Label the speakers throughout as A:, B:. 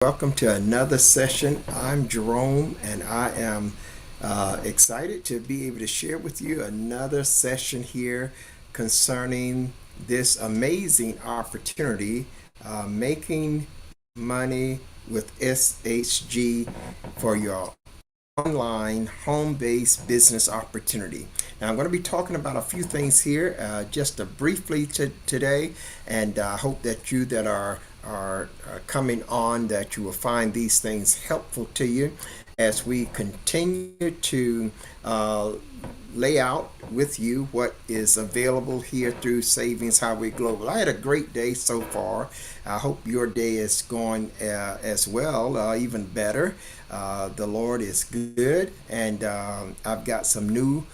A: Welcome to another session. I'm Jerome, and I am excited to be able to share with you another session here concerning this amazing opportunity, making money with SHG for your online home-based business opportunity. Now, I'm going to be talking about a few things here, just briefly today, and I hope that you that are coming on that you will find these things helpful to you as we continue to lay out with you what is available here through Savings Highway Global. I had a great day so far. I hope your day is going as well, even better. The Lord is good, and I've got some new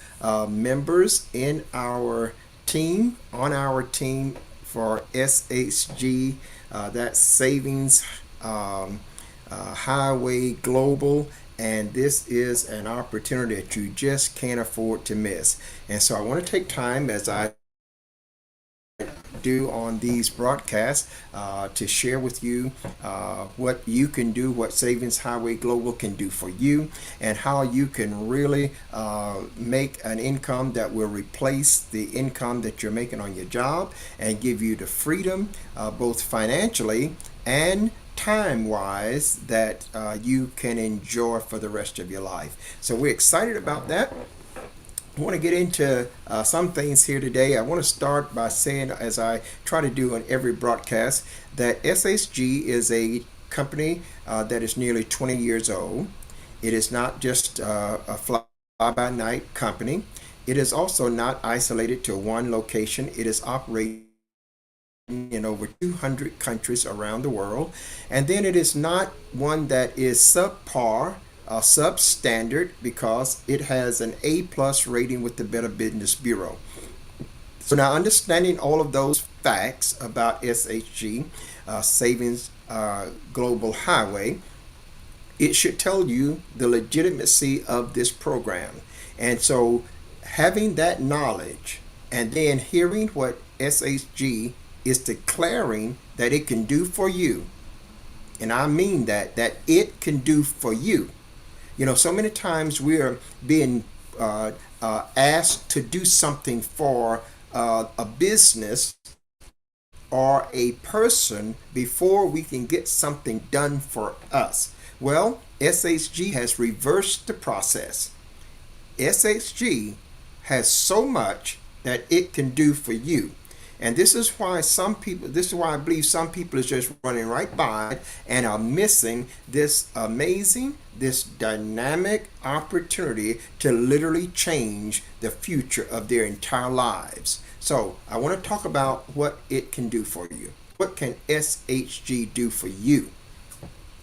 A: members in our team, on our team for SHG, that's Savings Highway Global, and this is an opportunity that you just can't afford to miss. And so I want to take time, as I do on these broadcasts, to share with you what you can do, what Savings Highway Global can do for you, and how you can really make an income that will replace the income that you're making on your job and give you the freedom, both financially and time wise, that you can enjoy for the rest of your life. So we're excited about that. I want to get into some things here today. I want to start by saying, as I try to do on every broadcast, that SHG is a company that is nearly 20 years old. It is not just a fly-by-night company. It is also not isolated to one location. It is operating in over 200 countries around the world. And then it is not one that is subpar, substandard, because it has an A plus rating with the Better Business Bureau. So now, understanding all of those facts about SHG, Savings Global Highway, it should tell you the legitimacy of this program. And so having that knowledge and then hearing what SHG is declaring that it can do for you, and I mean that it can do for you. You know, so many times we are being asked to do something for a business or a person before we can get something done for us. Well, SHG has reversed the process. SHG has so much that it can do for you. And this is why I believe some people is just running right by and are missing this amazing, this dynamic opportunity to literally change the future of their entire lives. So I want to talk about what it can do for you. What can SHG do for you?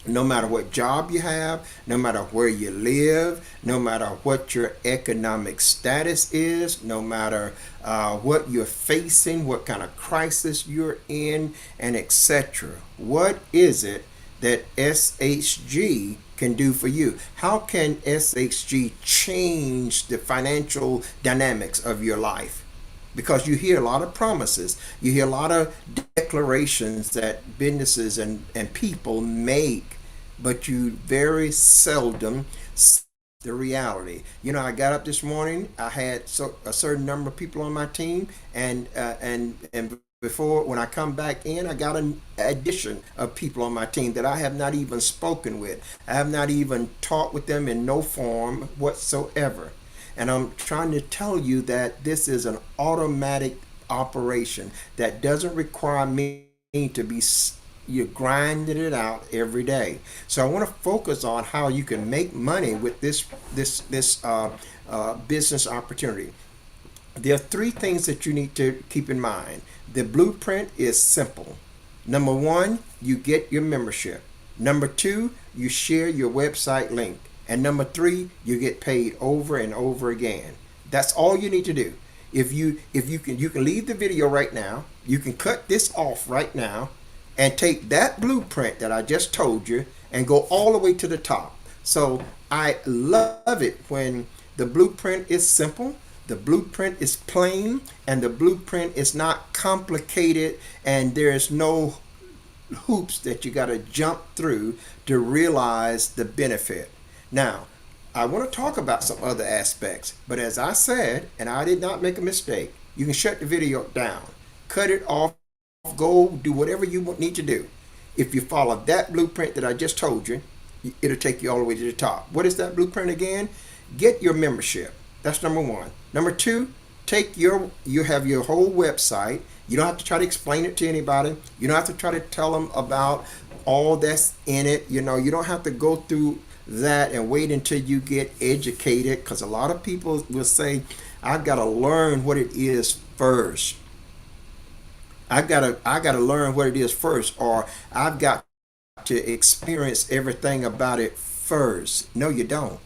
A: No matter what job you have, no matter where you live, no matter what your economic status is, no matter what you're facing, what kind of crisis you're in, and etc. What is it that SHG can do for you? How can SHG change the financial dynamics of your life? Because you hear a lot of promises, you hear a lot of declarations that businesses and people make, but you very seldom see the reality. You know, I got up this morning, I had a certain number of people on my team, and before, when I come back in, I got an addition of people on my team that I have not even spoken with. I have not even talked with them in no form whatsoever. And I'm trying to tell you that this is an automatic operation that doesn't require me to be, you're grinding it out every day. So I want to focus on how you can make money with this business opportunity. There are three things that you need to keep in mind. The blueprint is simple. Number one, you get your membership. Number two, you share your website link. And number three, you get paid over and over again. That's all you need to do. If you can leave the video right now. You can cut this off right now and take that blueprint that I just told you and go all the way to the top. So I love it when the blueprint is simple, the blueprint is plain, and the blueprint is not complicated, and there's no hoops that you got to jump through to realize the benefit. Now, I want to talk about some other aspects, but as I said, and I did not make a mistake, you can shut the video down, cut it off, go do whatever you need to do. If you follow that blueprint that I just told you, it'll take you all the way to the top. What is that blueprint again? Get your membership. That's number one. Number two, you have your whole website. You don't have to try to explain it to anybody. You don't have to try to tell them about all that's in it. You don't have to go through that and wait until you get educated, because a lot of people will say, I've got to learn what it is first. I gotta learn what it is first, or I've got to experience everything about it first. No, you don't.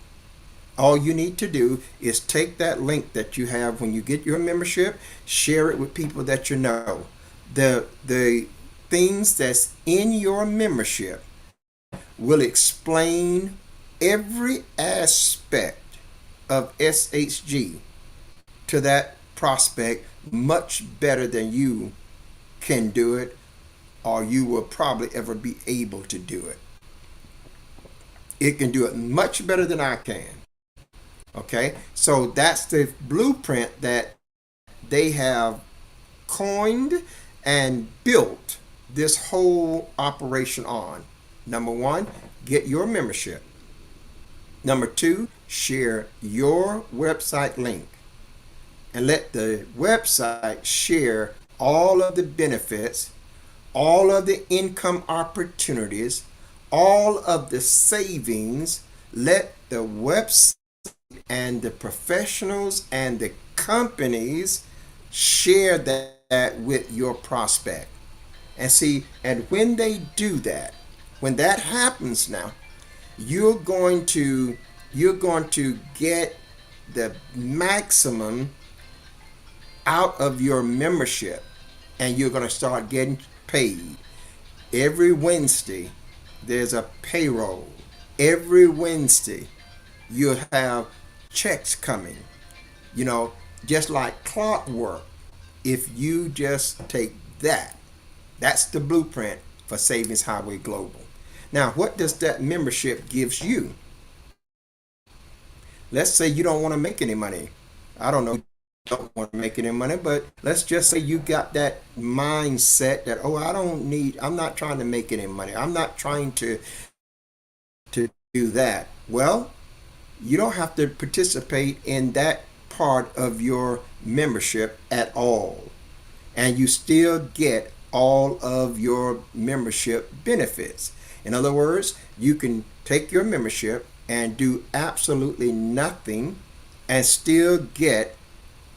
A: All you need to do is take that link that you have when you get your membership, share it with people that you know. The things that's in your membership will explain every aspect of SHG to that prospect much better than you can do it, or you will probably ever be able to do it. It can do it much better than I can. Okay, so that's the blueprint that they have coined and built this whole operation on. Number one, get your membership. Number two, share your website link and let the website share all of the benefits, all of the income opportunities, all of the savings. Let the website and the professionals and the companies share that with your prospect. And see, and when they do that, when that happens now, you're going to get the maximum out of your membership, and you're going to start getting paid. Every Wednesday, there's a payroll. Every Wednesday, you'll have checks coming, just like clockwork. If you just take that's the blueprint for Savings Highway Global. Now, what does that membership gives you? Let's say you don't want to make any money. I don't know, you don't want to make any money, but let's just say you got that mindset that, I'm not trying to make any money. I'm not trying to do that. Well, you don't have to participate in that part of your membership at all. And you still get all of your membership benefits. In other words, you can take your membership and do absolutely nothing and still get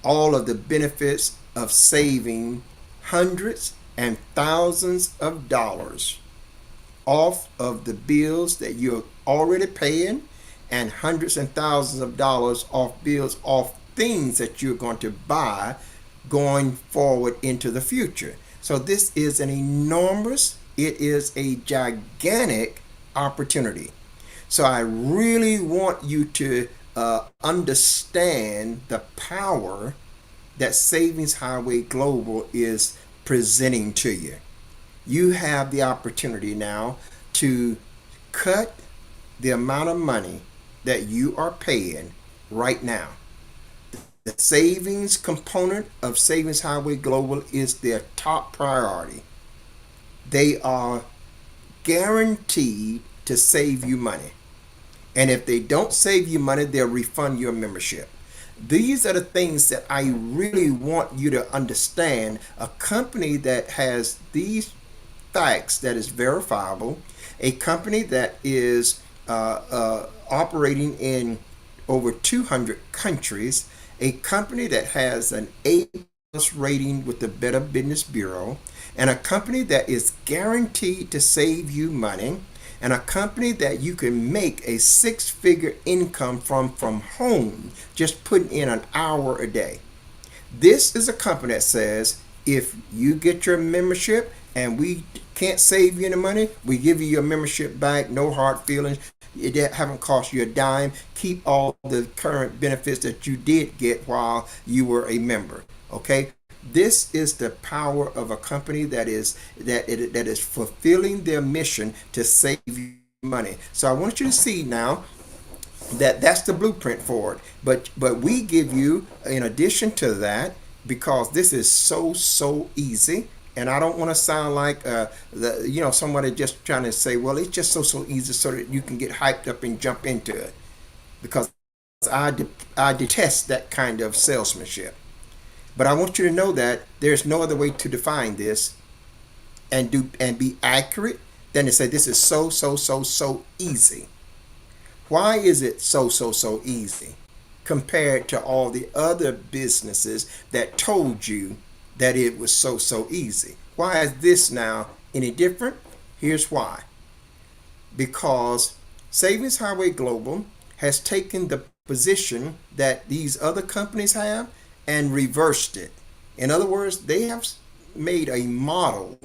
A: all of the benefits of saving hundreds and thousands of dollars off of the bills that you're already paying, and hundreds and thousands of dollars off bills, off things that you're going to buy going forward into the future. So this is an enormous, it is a gigantic opportunity. So I really want you to understand the power that Savings Highway Global is presenting to you. You have the opportunity now to cut the amount of money that you are paying right now. The savings component of Savings Highway Global is their top priority. They are guaranteed to save you money. And if they don't save you money, they'll refund your membership. These are the things that I really want you to understand. A company that has these facts that is verifiable, a company that is operating in over 200 countries, a company that has an A+ rating with the Better Business Bureau, and a company that is guaranteed to save you money, and a company that you can make a six-figure income from home, just putting in an hour a day. This is a company that says, if you get your membership and we can't save you any money, we give you your membership back, no hard feelings. It haven't cost you a dime. Keep all the current benefits that you did get while you were a member. Okay? This is the power of a company that is fulfilling their mission to save you money. So I want you to see now that that's the blueprint for it. But we give you, in addition to that, because this is so easy. And I don't want to sound like somebody just trying to say, well, it's just so easy so that you can get hyped up and jump into it, because I detest that kind of salesmanship. But I want you to know that there's no other way to define this and be accurate than to say this is so easy. Why is it so easy compared to all the other businesses that told you that it was so easy? Why is this now any different? Here's why. Because Savings Highway Global has taken the position that these other companies have and reversed it. In other words, they have made a model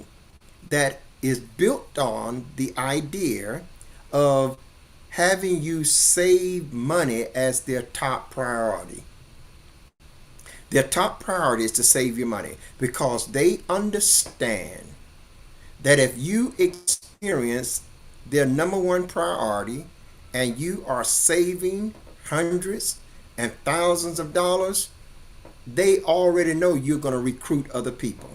A: that is built on the idea of having you save money as their top priority. Their top priority is to save your money because they understand that if you experience their number one priority and you are saving hundreds and thousands of dollars, they already know you're going to recruit other people.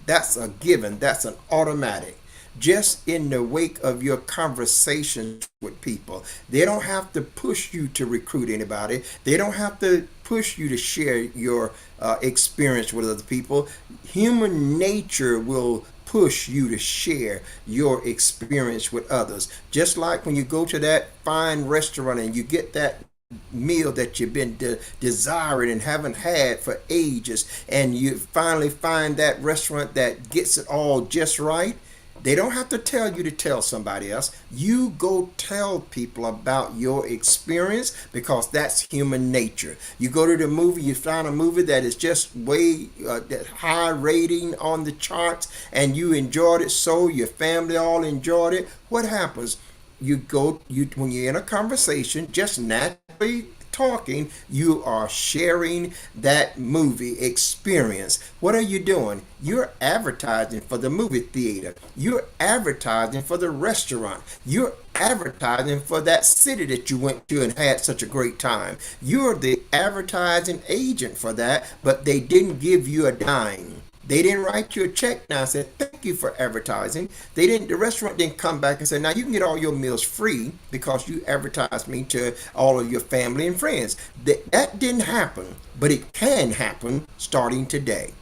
A: That's a given. That's an automatic. Just in the wake of your conversations with people, they don't have to push you to recruit anybody. They don't have to push you to share your experience with other people. Human nature will push you to share your experience with others. Just like when you go to that fine restaurant and you get that meal that you've been desiring and haven't had for ages, and you finally find that restaurant that gets it all just right. They don't have to tell you to tell somebody else. You go tell people about your experience because that's human nature. You go to the movie, you find a movie that is just way that high rating on the charts, and you enjoyed it, so your family all enjoyed it. What happens? When you're in a conversation, just naturally talking, you are sharing that movie experience. What are you doing? You're advertising for the movie theater. You're advertising for the restaurant. You're advertising for that city that you went to and had such a great time. You're the advertising agent for that, but they didn't give you a dime. They didn't write you a check now and say, thank you for advertising. The restaurant didn't come back and say, now you can get all your meals free because you advertised me to all of your family and friends. That didn't happen, but it can happen starting today,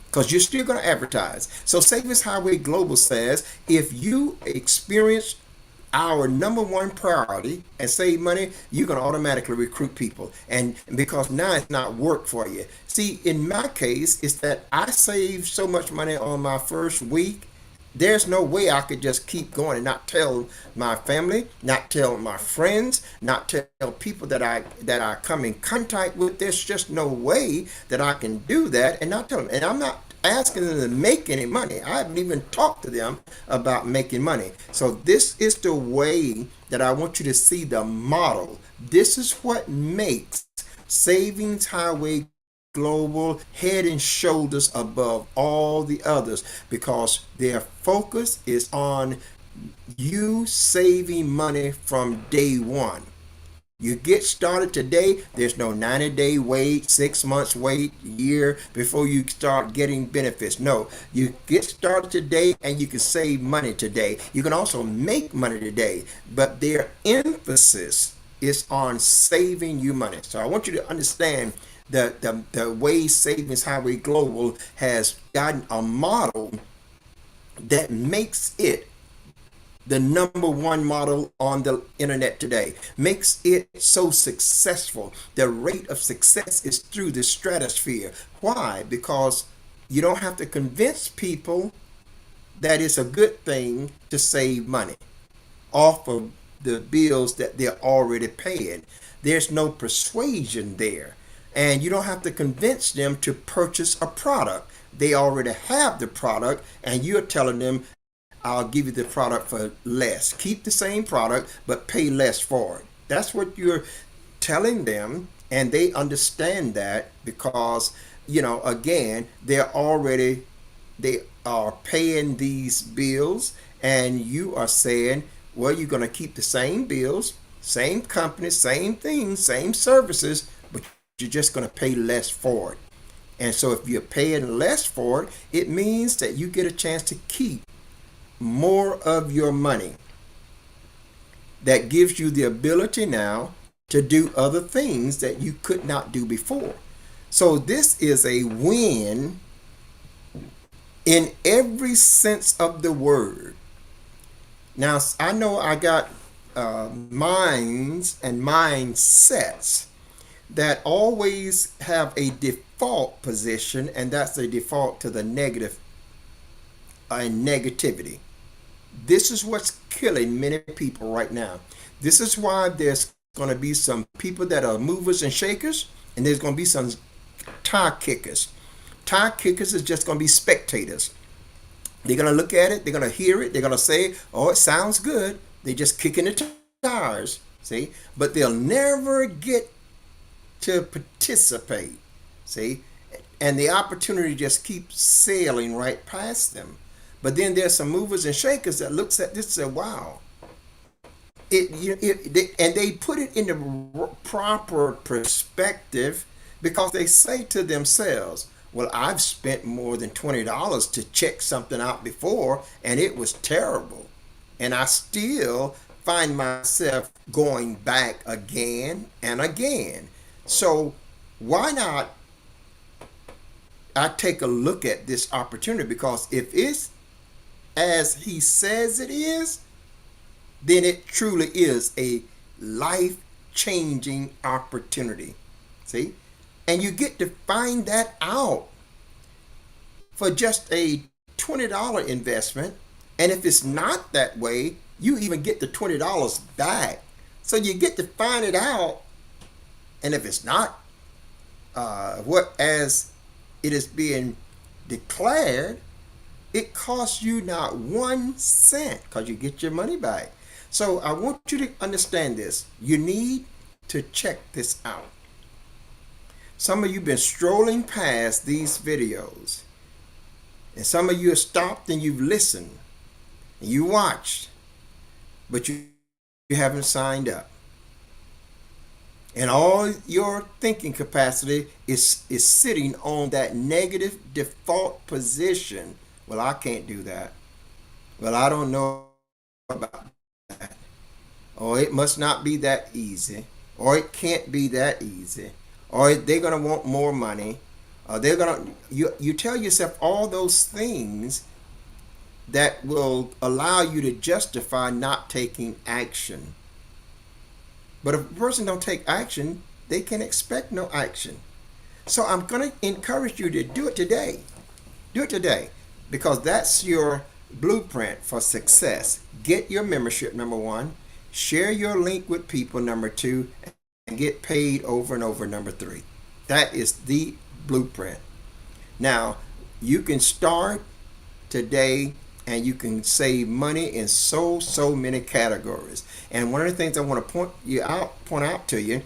A: because you're still going to advertise. So Savings Highway Global says, if you experience our number one priority and save money, you're going to automatically recruit people. And because now it's not work for you. See, in my case, it's that I saved so much money on my first week. There's no way I could just keep going and not tell my family, not tell my friends, not tell people that I come in contact with. There's just no way that I can do that and not tell them. And I'm not asking them to make any money. I haven't even talked to them about making money. So this is the way that I want you to see the model. This is what makes Savings Highway Global head and shoulders above all the others, because their focus is on you saving money from day one. You get started today, there's no 90-day wait, 6 months wait, year before you start getting benefits. No, you get started today and you can save money today. You can also make money today, but their emphasis is on saving you money. So I want you to understand the way Savings Highway Global has gotten a model that makes it the number one model on the internet today, makes it so successful. The rate of success is through the stratosphere. Why? Because you don't have to convince people that it's a good thing to save money off of the bills that they're already paying. There's no persuasion there. And you don't have to convince them to purchase a product. They already have the product, and you're telling them, I'll give you the product for less. Keep the same product, but pay less for it. That's what you're telling them, and they understand that because again, they are paying these bills, and you are saying, well, you're going to keep the same bills, same company, same things, same services, but you're just going to pay less for it. And so if you're paying less for it, it means that you get a chance to keep more of your money. That gives you the ability now to do other things that you could not do before. So this is a win in every sense of the word. Now, I know I got minds and mindsets that always have a default position, and that's a default to the negative and negativity. This is what's killing many people right now. This is why there's going to be some people that are movers and shakers, and there's going to be some tire kickers. Tire kickers is just going to be spectators. They're going to look at it, they're going to hear it, they're going to say, oh, it sounds good. They're just kicking the tires, see? But they'll never get to participate, see? And the opportunity just keeps sailing right past them. But then there's some movers and shakers that looks at this and say, wow. And they put it in the proper perspective, because they say to themselves, well, I've spent more than $20 to check something out before, and it was terrible. And I still find myself going back again and again. So why not I take a look at this opportunity? Because if it's as he says it is, then it truly is a life-changing opportunity. See? And you get to find that out for just a $20 investment. And if it's not that way, you even get the $20 back. So you get to find it out. And if it's not what as it is being declared, it costs you not 1 cent, because you get your money back. So I want you to understand this. You need to check this out. Some of you have been strolling past these videos, and some of you have stopped and you've listened and you watched, but you haven't signed up. And all your thinking capacity is sitting on that negative default position. Well, I can't do that. Well, I don't know about that. Or it must not be that easy. Or it can't be that easy. Or they're going to want more money. They're going to, you tell yourself all those things that will allow you to justify not taking action. But if a person don't take action, they can expect no action. So I'm going to encourage you to do it today. Do it today, because that's your blueprint for success. Get your membership, number one. Share your link with people, number two. And get paid over and over, number three. That is the blueprint. Now, you can start today, and you can save money in so many categories. And one of the things I want to point out to you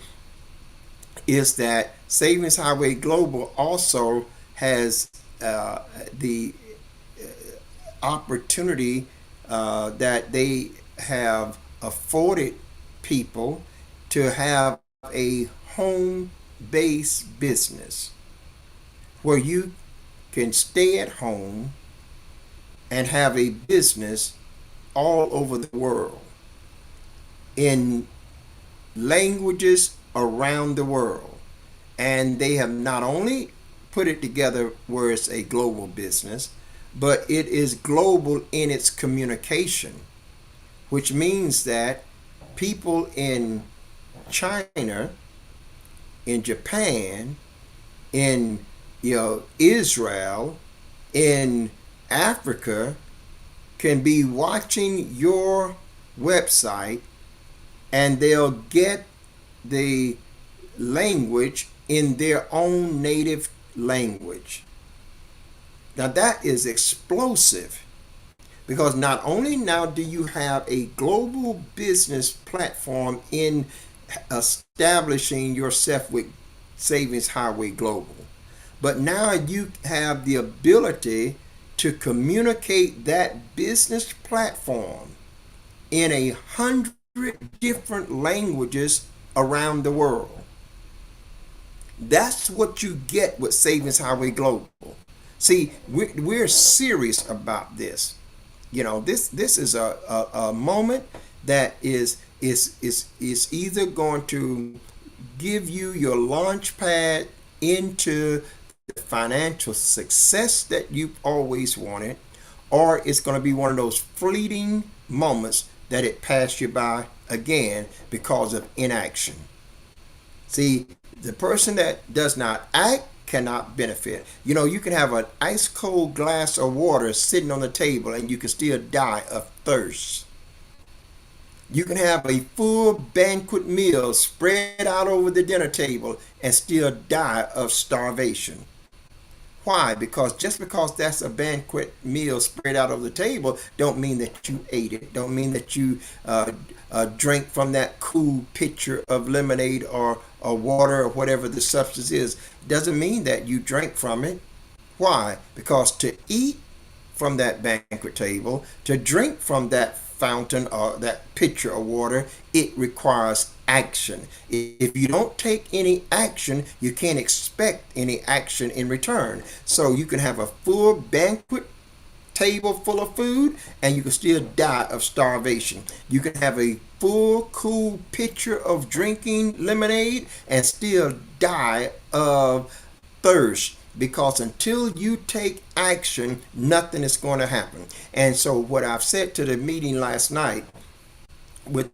A: is that Savings Highway Global also has the opportunity that they have afforded people to have a home-based business where you can stay at home and have a business all over the world in languages around the world. And they have not only put it together where it's a global business, but it is global in its communication, which means that people in China, in Japan, in Israel, in Africa can be watching your website, and they'll get the language in their own native language. Now that is explosive, because not only now do you have a global business platform in establishing yourself with Savings Highway Global, but now you have the ability to communicate that business platform in 100 different languages around the world. That's what you get with Savings Highway Global. See, we're serious about this. This is a moment that is either going to give you your launch pad into the financial success that you've always wanted, or it's going to be one of those fleeting moments that it passed you by again because of inaction. See, the person that does not act cannot benefit. You can have an ice cold glass of water sitting on the table and you can still die of thirst. You can have a full banquet meal spread out over the dinner table and still die of starvation. Why? Because just because that's a banquet meal spread out over the table, don't mean that you ate it. Don't mean that you drank from that cool pitcher of lemonade or water or whatever the substance is. Doesn't mean that you drank from it. Why? Because to eat from that banquet table, to drink from that fountain or that pitcher of water, it requires action. If you don't take any action, you can't expect any action in return. So you can have a full banquet table full of food and you can still die of starvation. You can have a full cool pitcher of drinking lemonade and still die of thirst, because until you take action, nothing is going to happen. And so what I've said to the meeting last night with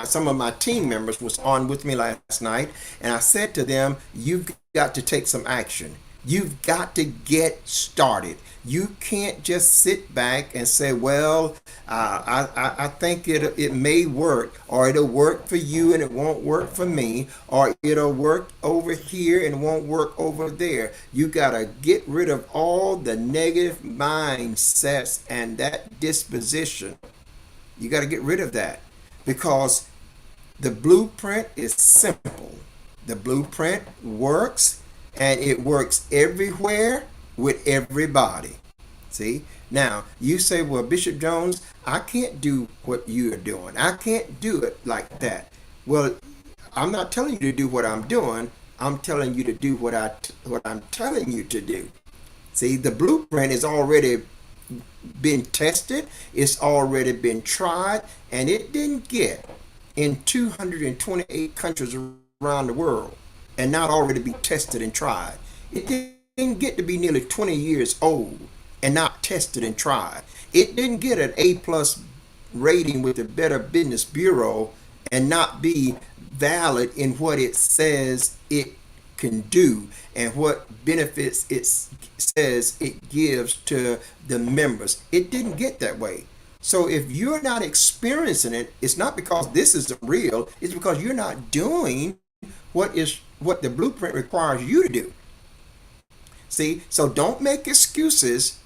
A: some of my team members was on with me last night, and I said to them, you've got to take some action. You've got to get started. You can't just sit back and say, well, I think it may work, or it'll work for you and it won't work for me, or it'll work over here and won't work over there. You got to get rid of all the negative mindsets and that disposition. You got to get rid of that, because the blueprint is simple. The blueprint works, and it works everywhere with everybody. See? Now, you say, well, Bishop Jones, I can't do what you are doing. I can't do it like that. Well, I'm not telling you to do what I'm doing. I'm telling you to do what I'm telling you to do. See, the blueprint is already been tested. It's already been tried, and it didn't get in 228 countries around the world and not already be tested and tried. It didn't get to be nearly 20 years old and not tested and tried. It didn't get an A+ rating with the Better Business Bureau and not be valid in what it says it can do and what benefits it says it gives to the members. It didn't get that way. So if you're not experiencing it, it's not because this isn't real, it's because you're not doing what the blueprint requires you to do. See, so don't make excuses.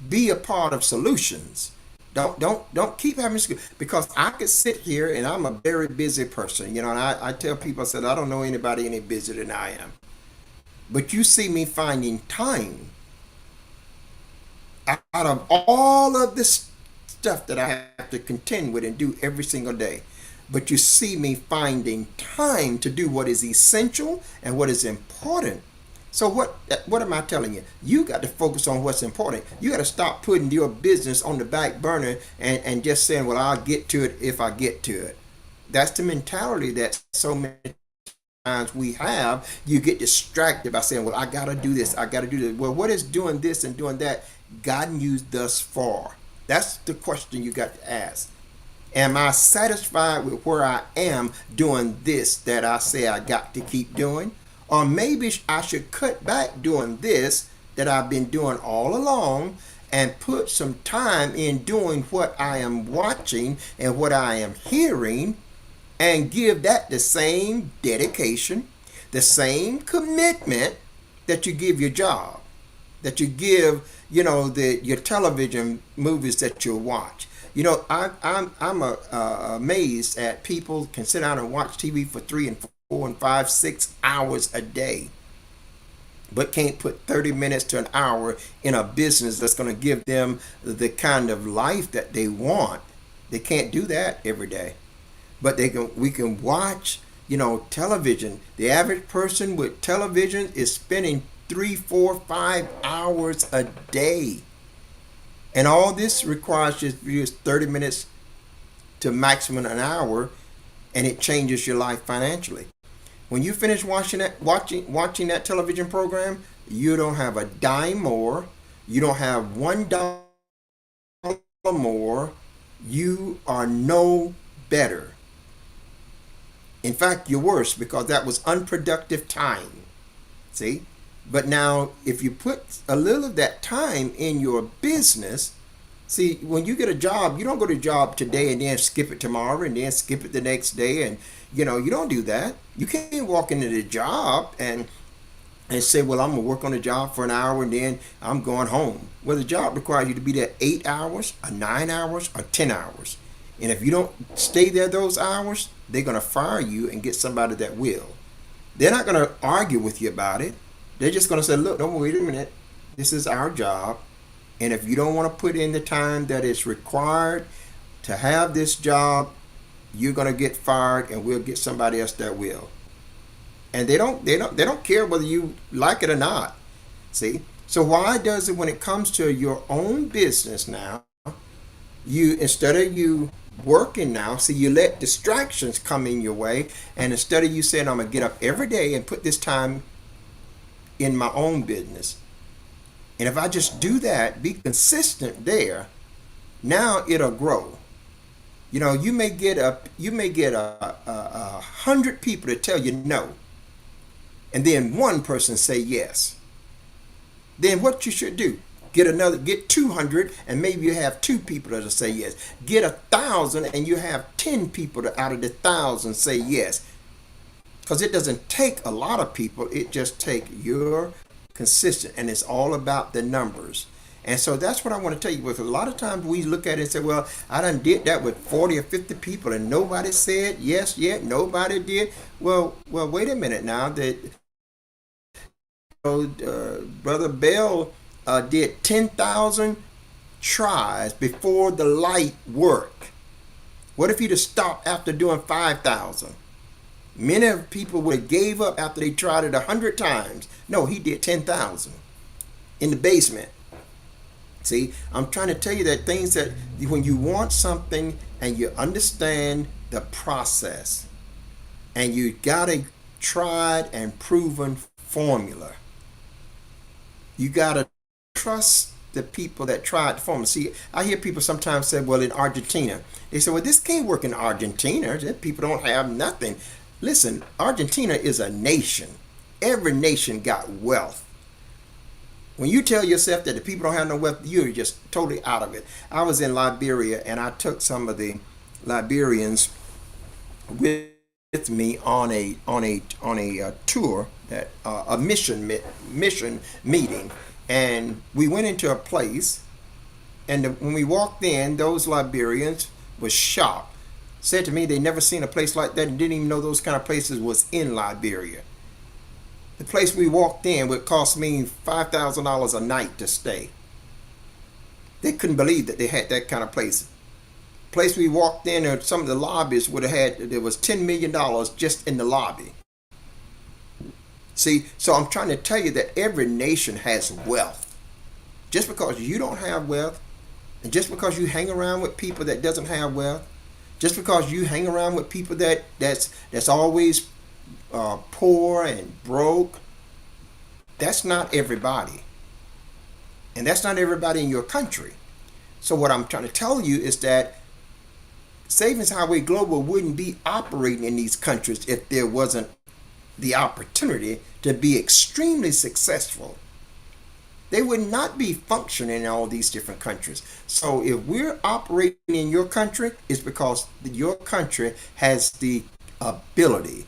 A: Be a part of solutions. Don't keep having excuses, because I could sit here and I'm a very busy person, and I tell people, I said, I don't know anybody any busier than I am. But you see me finding time out of all of this stuff that I have to contend with and do every single day. But you see me finding time to do what is essential and what is important. So what am I telling you? You got to focus on what's important. You got to stop putting your business on the back burner and just saying, well, I'll get to it if I get to it. That's the mentality that so many times we have. You get distracted by saying, well, I got to do this. I got to do this. Well, what is doing this and doing that gotten you thus far? That's the question you got to ask. Am I satisfied with where I am doing this that I say I got to keep doing? Or maybe I should cut back doing this that I've been doing all along and put some time in doing what I am watching and what I am hearing, and give that the same dedication, the same commitment that you give your job, that you give, your television movies that you watch. I'm amazed at people can sit down and watch TV for 3 and 4 and 5, 6 hours a day. but can't put 30 minutes to an hour in a business that's going to give them the kind of life that they want. They can't do that every day. But we can watch, television. The average person with television is spending 3, 4, 5 hours a day. And all this requires just 30 minutes to maximum an hour, and it changes your life financially. When you finish watching that television program, you don't have a dime more. You don't have $1 more. You are no better. In fact, you're worse, because that was unproductive time. See? But now, if you put a little of that time in your business, see, when you get a job, you don't go to a job today and then skip it tomorrow and then skip it the next day. And, you don't do that. You can't walk into the job and say, well, I'm going to work on the job for an hour and then I'm going home. Well, the job requires you to be there 8 hours, or 9 hours, or 10 hours. And if you don't stay there those hours, they're going to fire you and get somebody that will. They're not going to argue with you about it. They're just going to say, look, no, wait a minute. This is our job. And if you don't want to put in the time that is required to have this job, you're going to get fired, and we'll get somebody else that will. And they don't care whether you like it or not. See? So why does it, when it comes to your own business now, instead of you working now, see, you let distractions come in your way, and instead of you saying, I'm going to get up every day and put this time in my own business, and if I just do that, be consistent there, now it'll grow. You may get a 100 people to tell you no, and then one person say yes. Then what you should do? Get 200, and maybe you have 2 people that'll say yes. Get 1,000, and you have 10 people out of the 1,000 say yes. Because it doesn't take a lot of people. It just takes your consistent, and it's all about the numbers. And so that's what I want to tell you. Because a lot of times we look at it and say, well, I done did that with 40 or 50 people and nobody said yes yet. Nobody did. Well, wait a minute now. Brother Bell did 10,000 tries before the light worked. What if he'd have stopped after doing 5,000? Many people would have gave up after they tried it 100 times. No, he did 10,000 in the basement. See, I'm trying to tell you that things that when you want something and you understand the process and you got a tried and proven formula, you got to trust the people that tried the formula. See, I hear people sometimes say, well, in Argentina, they say, well, this can't work in Argentina. People don't have nothing. Listen, Argentina is a nation. Every nation got wealth. When you tell yourself that the people don't have no wealth, you're just totally out of it. I was in Liberia, and I took some of the Liberians with me on a tour, that a mission meeting, and we went into a place, and when we walked in, those Liberians were shocked. Said to me they never seen a place like that and didn't even know those kind of places was in Liberia. The place we walked in would cost me $5,000 a night to stay. They couldn't believe that they had that kind of place. Place we walked in, or some of the lobbies would have had, there was $10 million just in the lobby. See, so I'm trying to tell you that every nation has wealth. Just because you don't have wealth, and just because you hang around with people that doesn't have wealth, just because you hang around with people that's always poor and broke, that's not everybody. And that's not everybody in your country. So what I'm trying to tell you is that Savings Highway Global wouldn't be operating in these countries if there wasn't the opportunity to be extremely successful. They would not be functioning in all these different countries. So if we're operating in your country, it's because your country has the ability,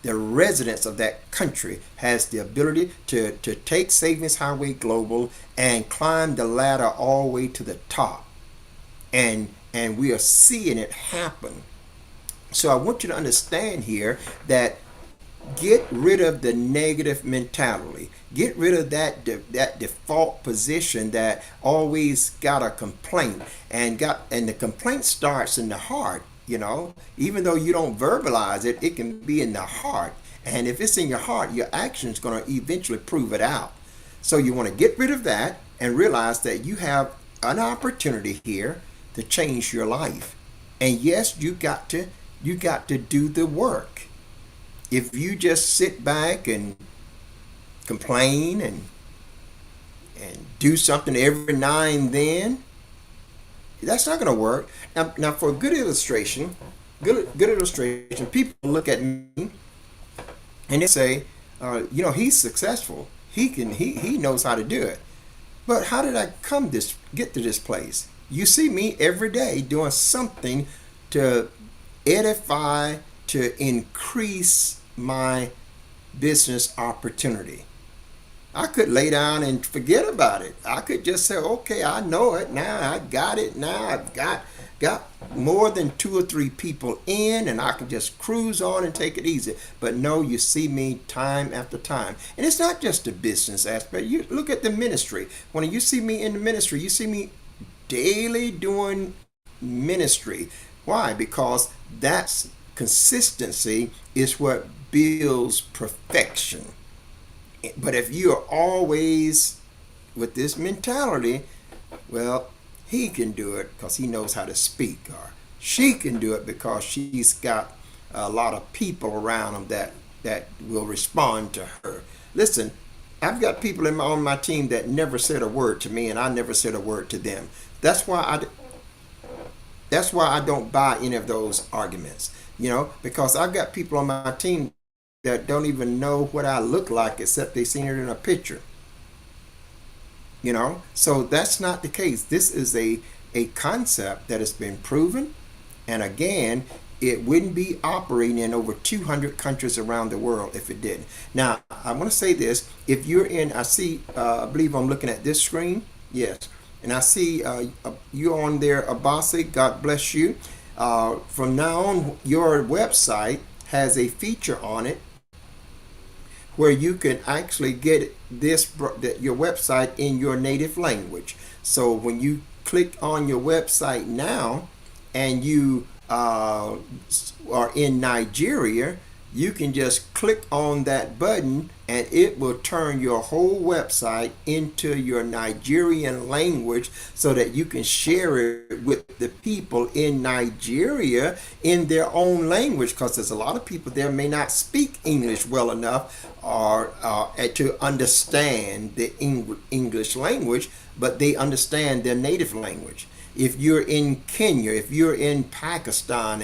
A: the residents of that country has the ability to take Savings Highway Global and climb the ladder all the way to the top. And we are seeing it happen. So I want you to understand here that Get rid of the negative mentality. Get rid of that default position that always got a complaint and the complaint starts in the heart. Even though you don't verbalize it, it can be in the heart. And if it's in your heart, your action is going to eventually prove it out. So you want to get rid of that and realize that you have an opportunity here to change your life. And yes, you got to do the work. If you just sit back and complain and do something every now and then, that's not going to work. Now, for a good illustration, people look at me and they say, he's successful. He knows how to do it. But how did I get to this place? You see me every day doing something to edify, to increase my business opportunity. I could lay down and forget about it. I could just say, okay, I know it now. I got it now. I've got more than 2 or 3 people in, and I can just cruise on and take it easy. But no, you see me time after time. And it's not just the business aspect. You look at the ministry. When you see me in the ministry, you see me daily doing ministry. Why? Because that's consistency is what builds perfection. But if you're always with this mentality, well, he can do it because he knows how to speak, or she can do it because she's got a lot of people around him that will respond to her. Listen, I've got people on my team that never said a word to me, and I never said a word to them. That's why I don't buy any of those arguments, because I've got people on my team that don't even know what I look like except they've seen it in a picture. So that's not the case. This is a concept that has been proven, and again, it wouldn't be operating in over 200 countries around the world if it did. Now, I want to say this: if you're I believe I'm looking at this screen. Yes, and I see you on there, Abasi. God bless you. From now on, your website has a feature on it where you can actually get your website in your native language. So when you click on your website now and you are in Nigeria, you can just click on that button and it will turn your whole website into your Nigerian language so that you can share it with the people in Nigeria in their own language, because there's a lot of people there may not speak English well enough or to understand the English language, but they understand their native language. If you're in Kenya, if you're in Pakistan,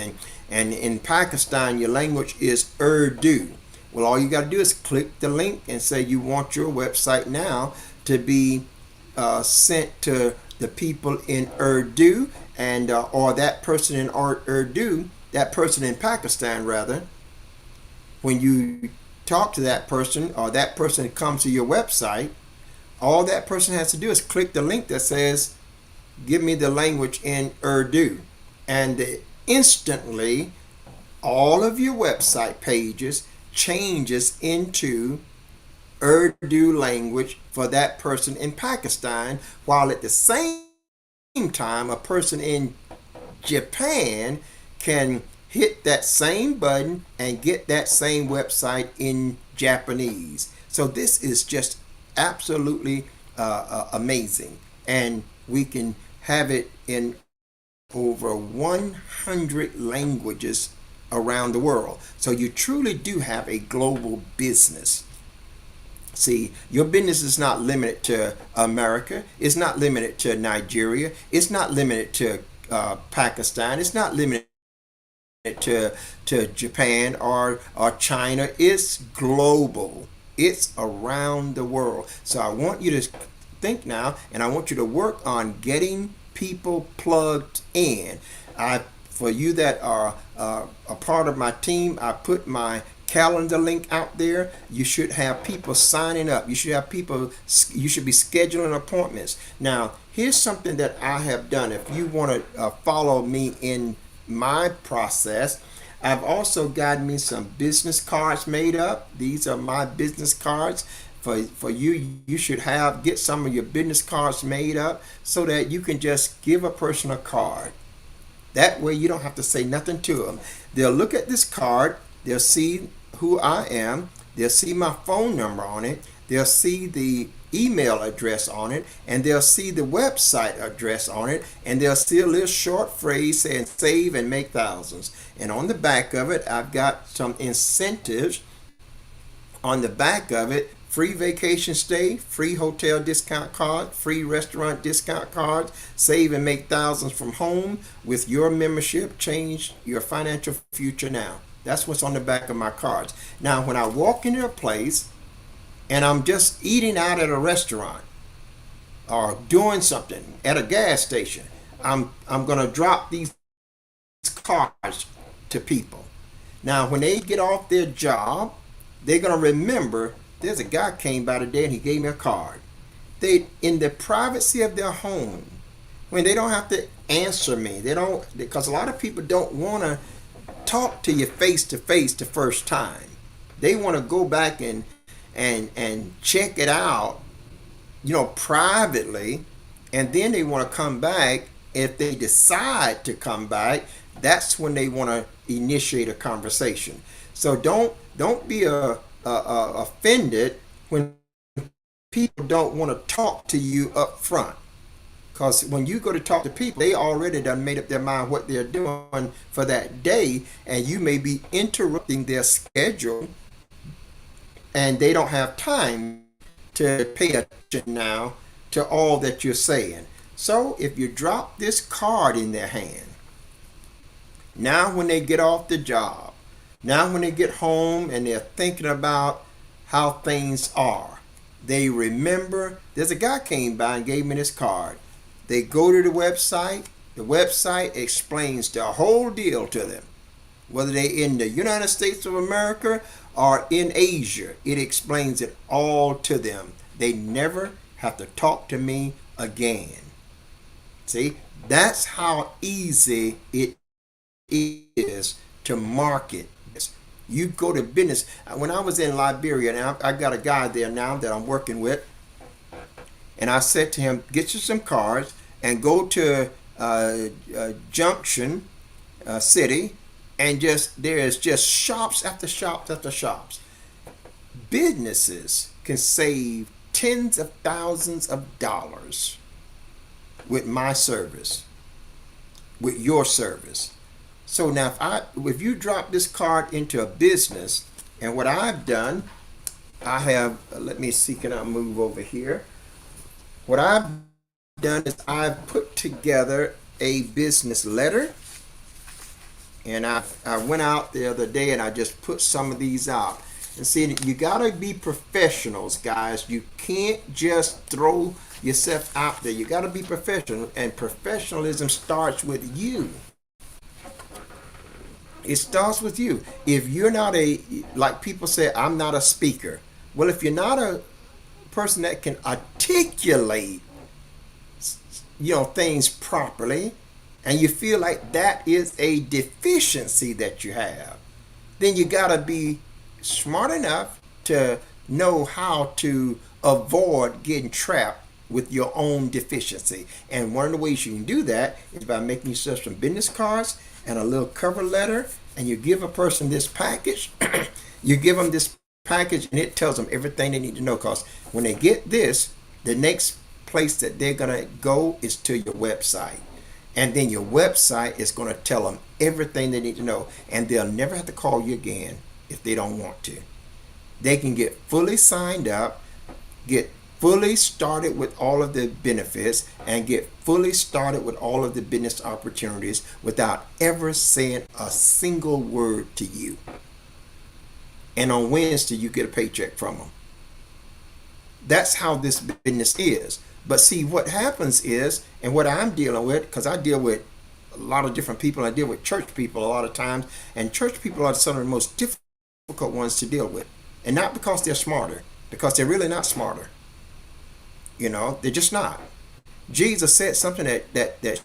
A: and in Pakistan your language is Urdu, well, all you got to do is click the link and say you want your website now to be sent to the people in Urdu, and or that person in Urdu, that person in Pakistan rather. When you talk to that person, or that person comes to your website, all that person has to do is click the link that says give me the language in Urdu, and instantly all of your website pages changes into Urdu language for that person in Pakistan, while at the same time a person in Japan can hit that same button and get that same website in Japanese. So this is just absolutely amazing, and we can have it in over 100 languages around the world. So you truly do have a global business. See, your business is not limited to America. It's not limited to Nigeria. It's not limited to Pakistan. It's not limited to Japan or China. It's global. It's around the world. So I want you to think now, and I want you to work on getting people plugged in. For you that are a part of my team, I put my calendar link out there. You should have people signing up. You should be scheduling appointments. Now, here's something that I have done. If you want to follow me in my process, I've also gotten me some business cards made up. These are my business cards. For you, you should get some of your business cards made up so that you can just give a person a card. That way you don't have to say nothing to them. They'll look at this card, they'll see who I am, they'll see my phone number on it, they'll see the email address on it, and they'll see the website address on it, and they'll see a little short phrase saying save and make thousands. And on the back of it, I've got some incentives on the back of it: free vacation stay, free hotel discount card, free restaurant discount cards, save and make thousands from home with your membership, change your financial future now. That's what's on the back of my cards. Now, when I walk into a place and I'm just eating out at a restaurant or doing something at a gas station, I'm going to drop these cards to people. Now, when they get off their job, they're going to remember there's a guy came by today and he gave me a card. They, in the privacy of their home, when they don't have to answer me, they don't, because a lot of people don't want to talk to you face to face the first time. They want to go back and check it out, privately, and then they want to come back. If they decide to come back, that's when they want to initiate a conversation. So don't be offended when people don't want to talk to you up front. Because when you go to talk to people, they already done made up their mind what they're doing for that day, and you may be interrupting their schedule, and they don't have time to pay attention now to all that you're saying. So if you drop this card in their hand, now when they get off the job, now when they get home and they're thinking about how things are, they remember there's a guy came by and gave me this card. They go to the website explains the whole deal to them. Whether they're in the United States of America or in Asia, it explains it all to them. They never have to talk to me again. See, that's how easy it is to market this. You go to business. When I was in Liberia, and I got a guy there now that I'm working with, and I said to him, get you some cards and go to Junction City, and there's just shops after shops after shops. Businesses can save tens of thousands of dollars with my service, with your service. So now if you drop this card into a business, and what I've done, let me see, can I move over here? What I've done is I've put together a business letter, and I went out the other day and I just put some of these out. And see, you gotta be professionals, guys. You can't just throw yourself out there. You gotta be professional, and professionalism starts with you. It starts with you. If you're not like people say, I'm not a speaker. Well, if you're not a person that can articulate things properly, and you feel like that is a deficiency that you have, then you got to be smart enough to know how to avoid getting trapped with your own deficiency. And one of the ways you can do that is by making yourself some business cards and a little cover letter, and you give a person this package. You give them this package, and it tells them everything they need to know, because when they get this, the next place that they're going to go is to your website. And then your website is going to tell them everything they need to know, and they'll never have to call you again if they don't want to. They can get fully signed up, get fully started with all of the benefits, and get fully started with all of the business opportunities without ever saying a single word to you. And on Wednesday, you get a paycheck from them. That's how this business is. But see, what happens is, and what I'm dealing with, because I deal with a lot of different people, I deal with church people a lot of times, and church people are some of the most difficult ones to deal with. And not because they're smarter, because they're really not smarter. They're just not. Jesus said something that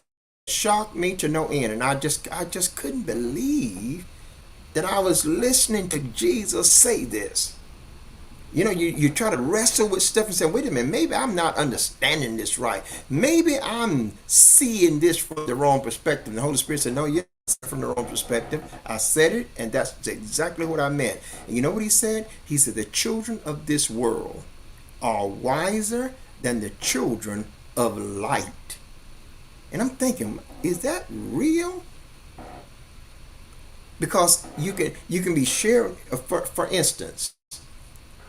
A: shocked me to no end, and I just couldn't believe that I was listening to Jesus say this. You know, you try to wrestle with stuff and say, wait a minute, maybe I'm not understanding this right. Maybe I'm seeing this from the wrong perspective. And the Holy Spirit said, no, you're from the wrong perspective. I said it, and that's exactly what I meant. And you know what he said? He said, the children of this world are wiser than the children of light. And I'm thinking, is that real? Because you can be sharing, for instance,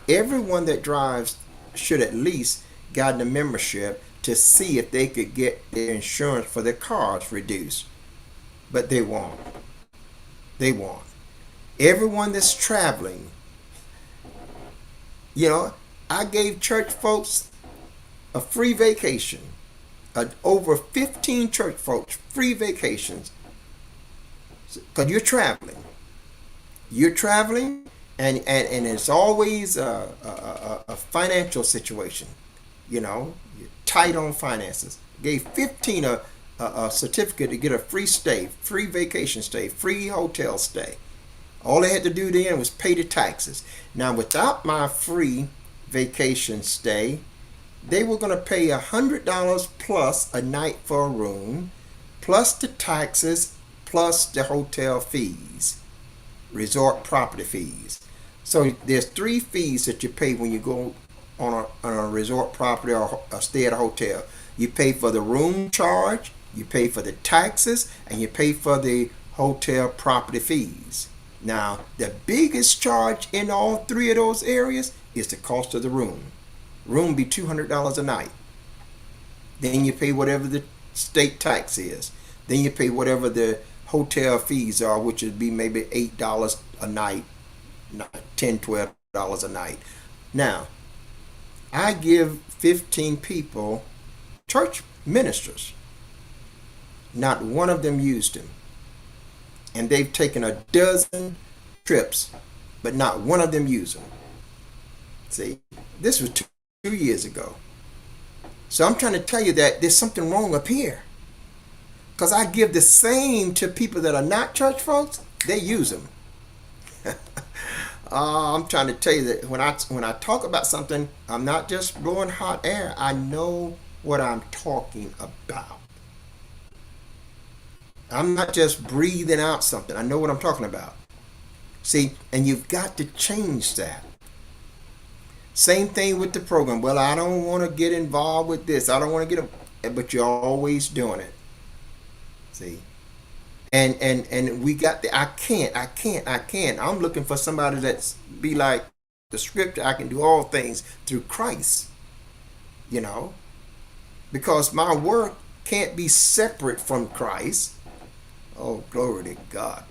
A: everyone that drives should at least get a membership to see if they could get their insurance for their cars reduced. But they won't. They won't. Everyone that's traveling, you know, I gave church folks a free vacation. Over 15 church folks free vacations. Because you're traveling. You're traveling. And it's always a financial situation, you know, you're tight on finances. Gave 15 a certificate to get a free stay, free vacation stay, free hotel stay. All they had to do then was pay the taxes. Now, without my free vacation stay, they were going to pay $100 plus a night for a room, plus the taxes, plus the hotel fees, resort property fees. So there's 3 fees that you pay when you go on a resort property or stay at a hotel. You pay for the room charge, you pay for the taxes, and you pay for the hotel property fees. Now, the biggest charge in all 3 of those areas is the cost of the room. Room be $200 a night. Then you pay whatever the state tax is. Then you pay whatever the hotel fees are, which would be maybe $8 a night. $10, $12 a night. Now, I give 15 people church ministers. Not one of them used him. And they've taken a dozen trips, but not one of them used him. See, this was two years ago. So I'm trying to tell you that there's something wrong up here. Because I give the same to people that are not church folks, they use them. I'm trying to tell you that when I talk about something, I'm not just blowing hot air. I know what I'm talking about. I'm not just breathing out something. I know what I'm talking about. See, and you've got to change that. Same thing with the program. Well, I don't want to get involved with this. I don't want to get, but you're always doing it. See. And we got the I can't. I'm looking for somebody that's be like the scripture. I can do all things through Christ. You know, because my work can't be separate from Christ. Oh, glory to God.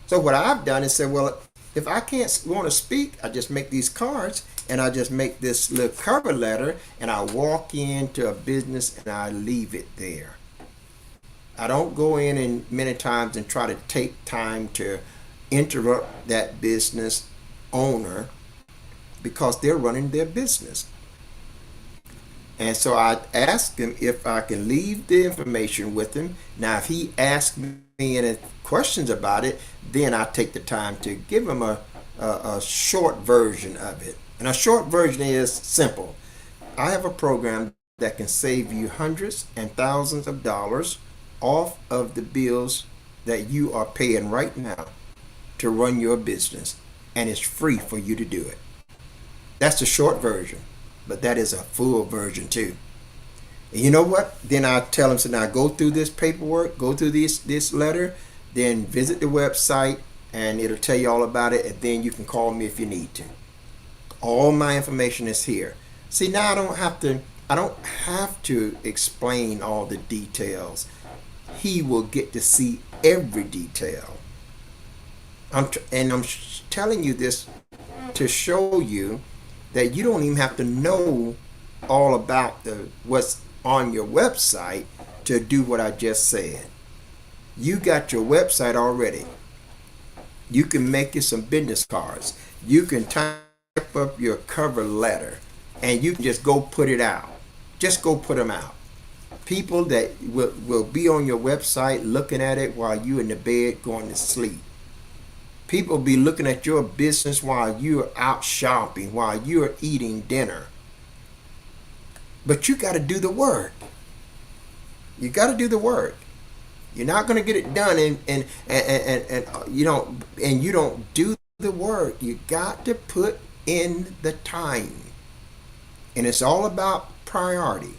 A: So what I've done is said, well, if I can't want to speak, I just make these cards and I just make this little cover letter and I walk into a business and I leave it there. I don't go in and many times and try to take time to interrupt that business owner because they're running their business. And so I ask him if I can leave the information with him. Now, if he asks me any questions about it, then I take the time to give him a short version of it. And a short version is simple. I have a program that can save you hundreds and thousands of dollars off of the bills that you are paying right now to run your business, and it's free for you to do it. That's the short version, but that is a full version too. And you know what? Then I tell them, so now go through this paperwork, go through this letter, then visit the website and it'll tell you all about it, and then you can call me if you need to. All my information is here. See, now I don't have to explain all the details. He will get to see every detail. I'm telling you this to show you that you don't even have to know all about what's on your website to do what I just said. You got your website already. You can make you some business cards. You can type up your cover letter and you can just go put it out. Just go put them out. People that will be on your website looking at it while you're in the bed going to sleep. People be looking at your business while you're out shopping, while you're eating dinner. But you got to do the work. You got to do the work. You're not going to get it done and you don't do the work. You got to put in the time. And it's all about priority.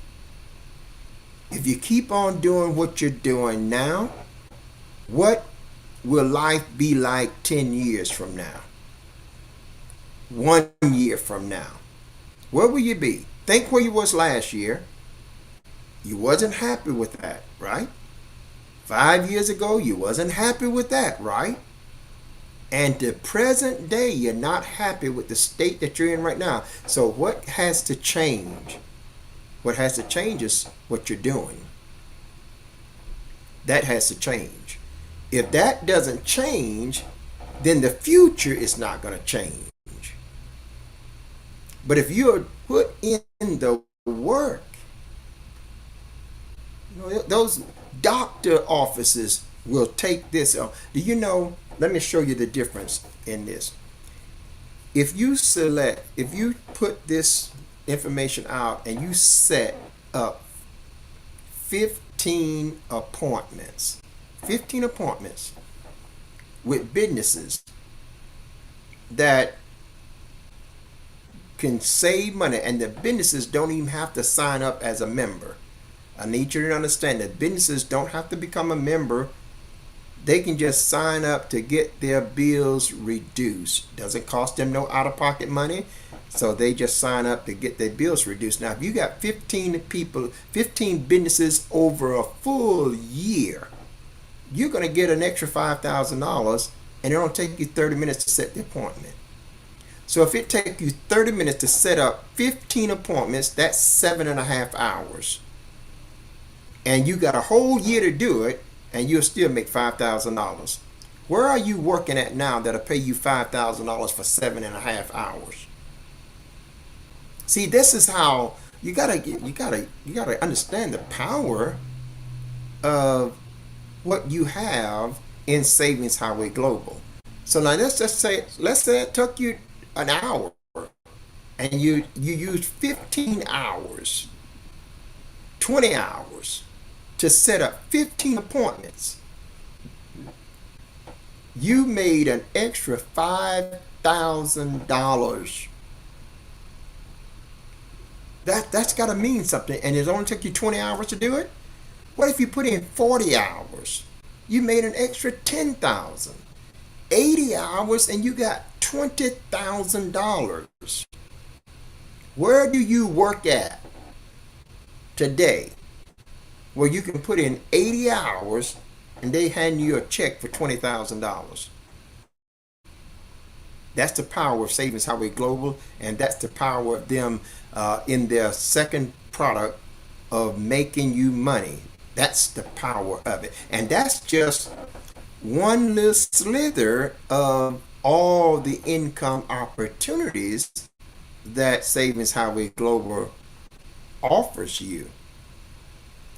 A: If you keep on doing what you're doing now, what will life be like 10 years from now? 1 year from now? Where will you be? Think where you was last year. You wasn't happy with that, right? 5 years ago, you wasn't happy with that, right? And the present day, you're not happy with the state that you're in right now. So what has to change? What has to change is what you're doing. That has to change. If that doesn't change, then the future is not going to change. But if you're put in the work, those doctor offices will take this. Do you know? Let me show you the difference in this. If you put this information out and you set up 15 appointments with businesses that can save money, and the businesses don't even have to sign up as a member. I need you to understand that businesses don't have to become a member. They can just sign up to get their bills reduced. Doesn't cost them no out-of-pocket money. So they just sign up to get their bills reduced. Now, if you got 15 businesses over a full year, you're going to get an extra $5,000, and it'll take you 30 minutes to set the appointment. So if it takes you 30 minutes to set up 15 appointments, that's 7.5 hours. And you got a whole year to do it, and you'll still make $5,000. Where are you working at now that'll pay you $5,000 for 7.5 hours? See, this is how you gotta understand the power of what you have in Savings Highway Global. So now let's say it took you an hour, and you used 15 hours, 20 hours to set up 15 appointments. You made an extra $5,000. That's got to mean something, and it only took you 20 hours to do it. What if you put in 40 hours? You made an extra 10,000. 80 hours and you got $20,000. Where do you work at today where you can put in 80 hours and they hand you a check for $20,000? That's the power of Savings Highway Global, and that's the power of them in their second product of making you money. That's the power of it. And that's just one little slither of all the income opportunities that Savings Highway Global offers you.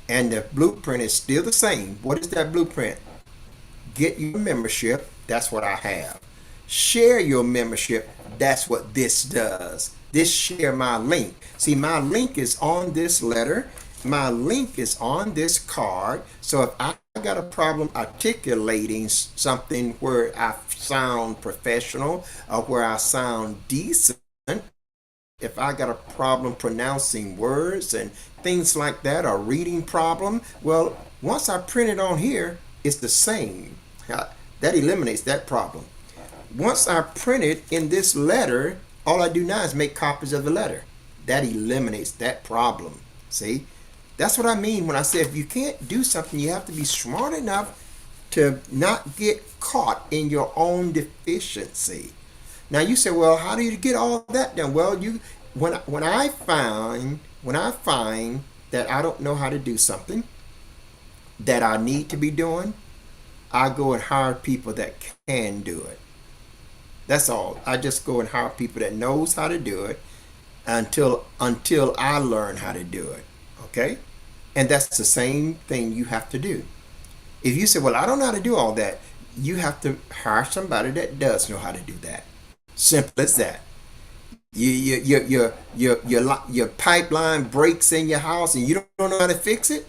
A: And the blueprint is still the same. What is that blueprint? Get your membership. That's what I have. Share your membership. That's what this does. This share my link. See, my link is on this letter. My link is on this card. So if I got a problem articulating something where I sound professional or where I sound decent, if I got a problem pronouncing words and things like that, or reading problem, well, once I print it on here, it's the same. That eliminates that problem. Once I print it in this letter, all I do now is make copies of the letter. That eliminates that problem. See? That's what I mean when I say if you can't do something, you have to be smart enough to not get caught in your own deficiency. Now you say, well, how do you get all that done? Well, when I find that I don't know how to do something that I need to be doing, I go and hire people that can do it. That's all. I just go and hire people that knows how to do it until I learn how to do it. Okay? And that's the same thing you have to do. If you say, well, I don't know how to do all that, you have to hire somebody that does know how to do that. Simple as that. Your pipeline breaks in your house and you don't know how to fix it.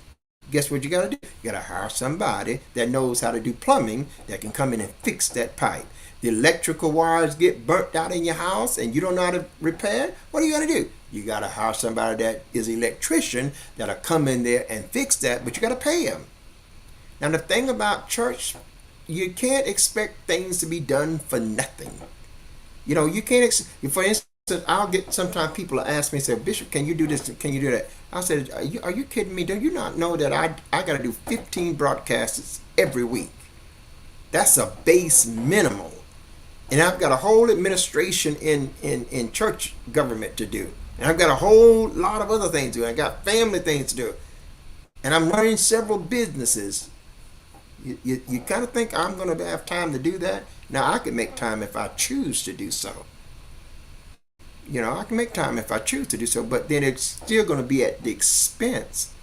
A: Guess what you got to do? You got to hire somebody that knows how to do plumbing that can come in and fix that pipe. The electrical wires get burnt out in your house and you don't know how to repair it. What do you got to do? You got to hire somebody that is an electrician that'll come in there and fix that, but you got to pay them. Now, the thing about church, you can't expect things to be done for nothing. You can't, for instance, I'll get, sometimes people ask me, say, Bishop, can you do this? Can you do that? I said, are you kidding me? Do you not know that I got to do 15 broadcasts every week? That's a base minimum. And I've got a whole administration in church government to do. And I've got a whole lot of other things to do. I got family things to do. And I'm running several businesses. You kind of think I'm going to have time to do that? Now, I can make time if I choose to do so. I can make time if I choose to do so, but then it's still going to be at the expense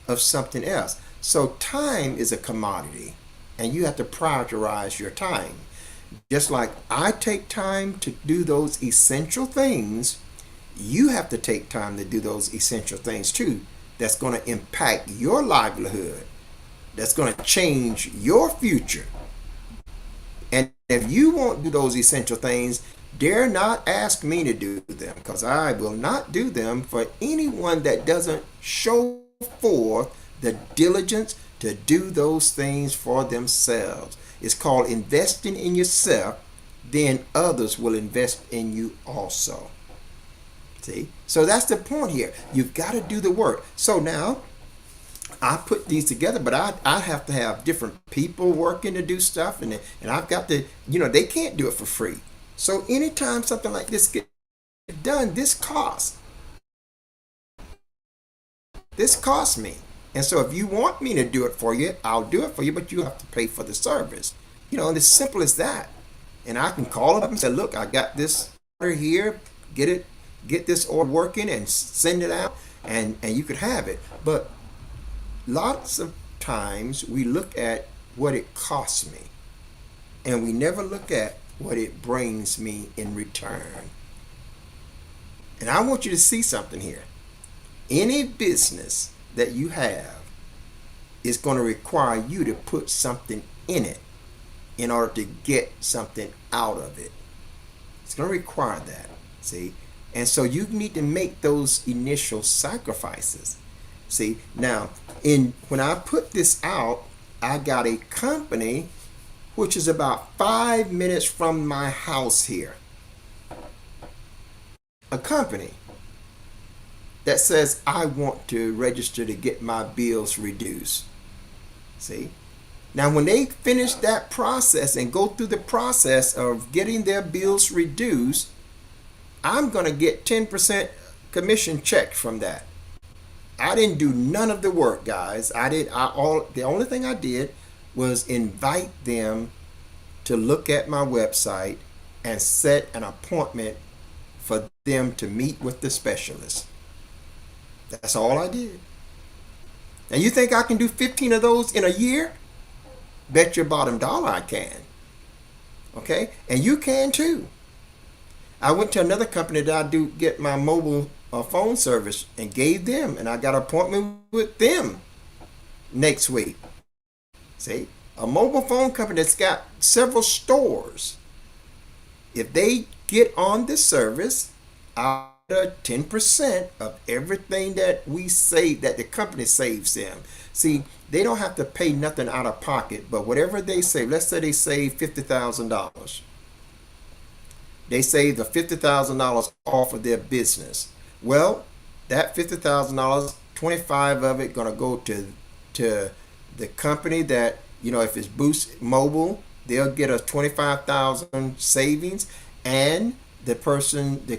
A: of something else. So time is a commodity, and you have to prioritize your time. Just like I take time to do those essential things, you have to take time to do those essential things too. That's going to impact your livelihood. That's going to change your future. And if you won't do those essential things, dare not ask me to do them, because I will not do them for anyone that doesn't show forth the diligence to do those things for themselves. It's called investing in yourself, then others will invest in you also. See? So that's the point here. You've got to do the work. So now, I put these together, but I have to have different people working to do stuff, and I've got to, they can't do it for free. So anytime something like this gets done, this costs. This costs me. And so if you want me to do it for you, I'll do it for you, but you have to pay for the service. And it's simple as that. And I can call up and say, look, I got this order here, get this order working and send it out, and you could have it. But lots of times we look at what it costs me, and we never look at what it brings me in return. And I want you to see something here. Any business that you have is going to require you to put something in it in order to get something out of it. It's going to require that, see? And so you need to make those initial sacrifices. See, now, when I put this out, I got a company which is about 5 minutes from my house here. A company that says, I want to register to get my bills reduced. See? Now, when they finish that process and go through the process of getting their bills reduced, I'm going to get 10% commission check from that. I didn't do none of the work, guys. The only thing I did was invite them to look at my website and set an appointment for them to meet with the specialist. That's all I did. And you think I can do 15 of those in a year? Bet your bottom dollar I can. Okay? And you can too. I went to another company that I do get my mobile phone service and gave them, and I got an appointment with them next week. See? A mobile phone company that's got several stores. If they get on this service, I'll get 10% of everything that we save, that the company saves them. See, they don't have to pay nothing out of pocket, but whatever they save, let's say they save $50,000. They save the $50,000 off of their business. Well, that $50,000, 25 of it going to go to the company that, if it's Boost Mobile, they'll get a 25,000 savings, and the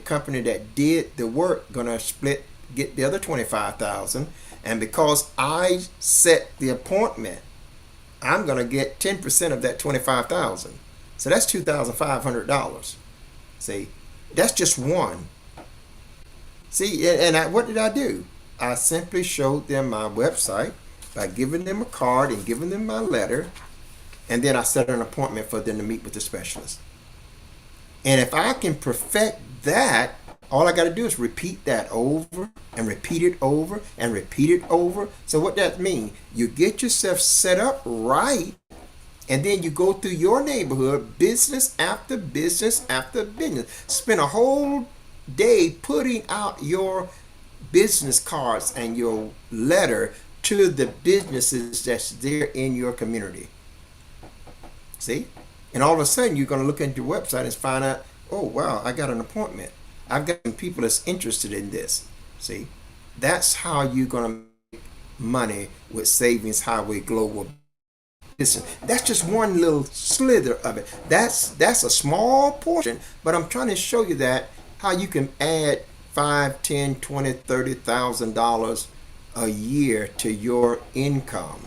A: company that did the work going to get the other 25,000. And because I set the appointment, I'm going to get 10% of that 25,000. So that's $2,500. See, that's just one. See, and what did I do? I simply showed them my website by giving them a card and giving them my letter. and then I set an appointment for them to meet with the specialist. And if I can perfect that, all I got to do is repeat that over and repeat it over and repeat it over. So what that means, you get yourself set up right, and then you go through your neighborhood, business after business after business. Spend a whole day putting out your business cards and your letter to the businesses that's there in your community. See? And all of a sudden, you're going to look at your website and find out, oh, wow, I got an appointment. I've got some people that's interested in this. See? That's how you're going to make money with Savings Highway Global. Listen, that's just one little slither of it. That's a small portion, but I'm trying to show you that how you can add $5, $10, $20, $30,000 a year to your income.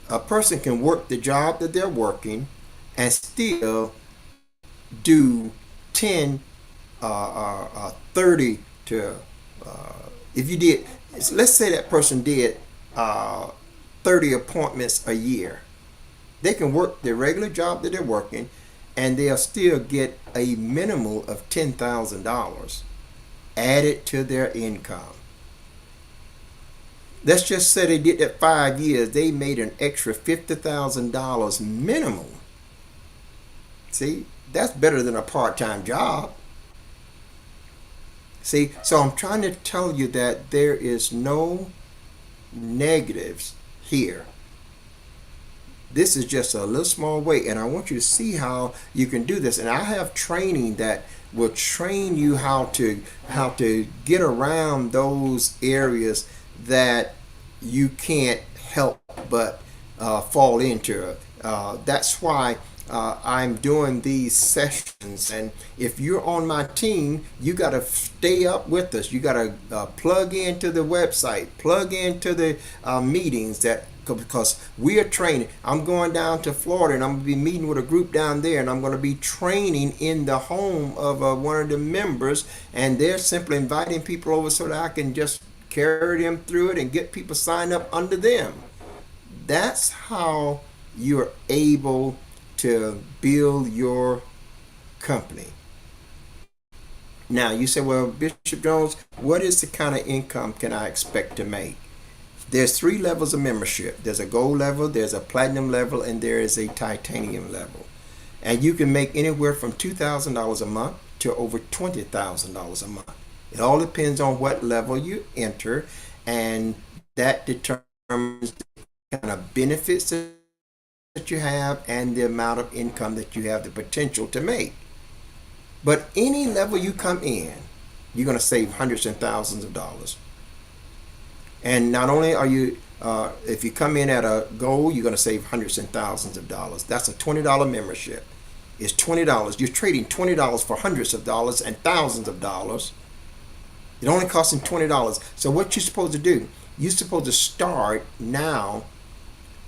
A: A person can work the job that they're working and still do 10, 30 to, if you did, let's say that person did 30 appointments a year. They can work their regular job that they're working and they'll still get a minimal of $10,000 added to their income. Let's just say they did that 5 years. They made an extra $50,000 minimum. See, that's better than a part-time job. See, so I'm trying to tell you that there is no negatives here. This is just a little small way, and I want you to see how you can do this. And I have training that will train you how to get around those areas that you can't help but fall into. That's why I'm doing these sessions, and if you're on my team, you got to stay up with us. You got to plug into the website, plug into the meetings, that because we are training. I'm going down to Florida and I'm going to be meeting with a group down there, and I'm going to be training in the home of one of the members, and they're simply inviting people over so that I can just carry them through it and get people signed up under them. That's how you're able to build your company. Now you say, well, Bishop Jones, what is the kind of income can I expect to make? There's 3 levels of membership. There's a gold level, there's a platinum level, and there is a titanium level. And you can make anywhere from $2,000 a month to over $20,000 a month. It all depends on what level you enter, and that determines the kind of benefits that you have and the amount of income that you have the potential to make. But any level you come in, you're going to save hundreds and thousands of dollars. And not only are you, if you come in at a gold, you're going to save hundreds and thousands of dollars. That's a $20 membership. It's $20. You're trading $20 for hundreds of dollars and thousands of dollars. It only costs them $20. So what you're supposed to do, you're supposed to start now.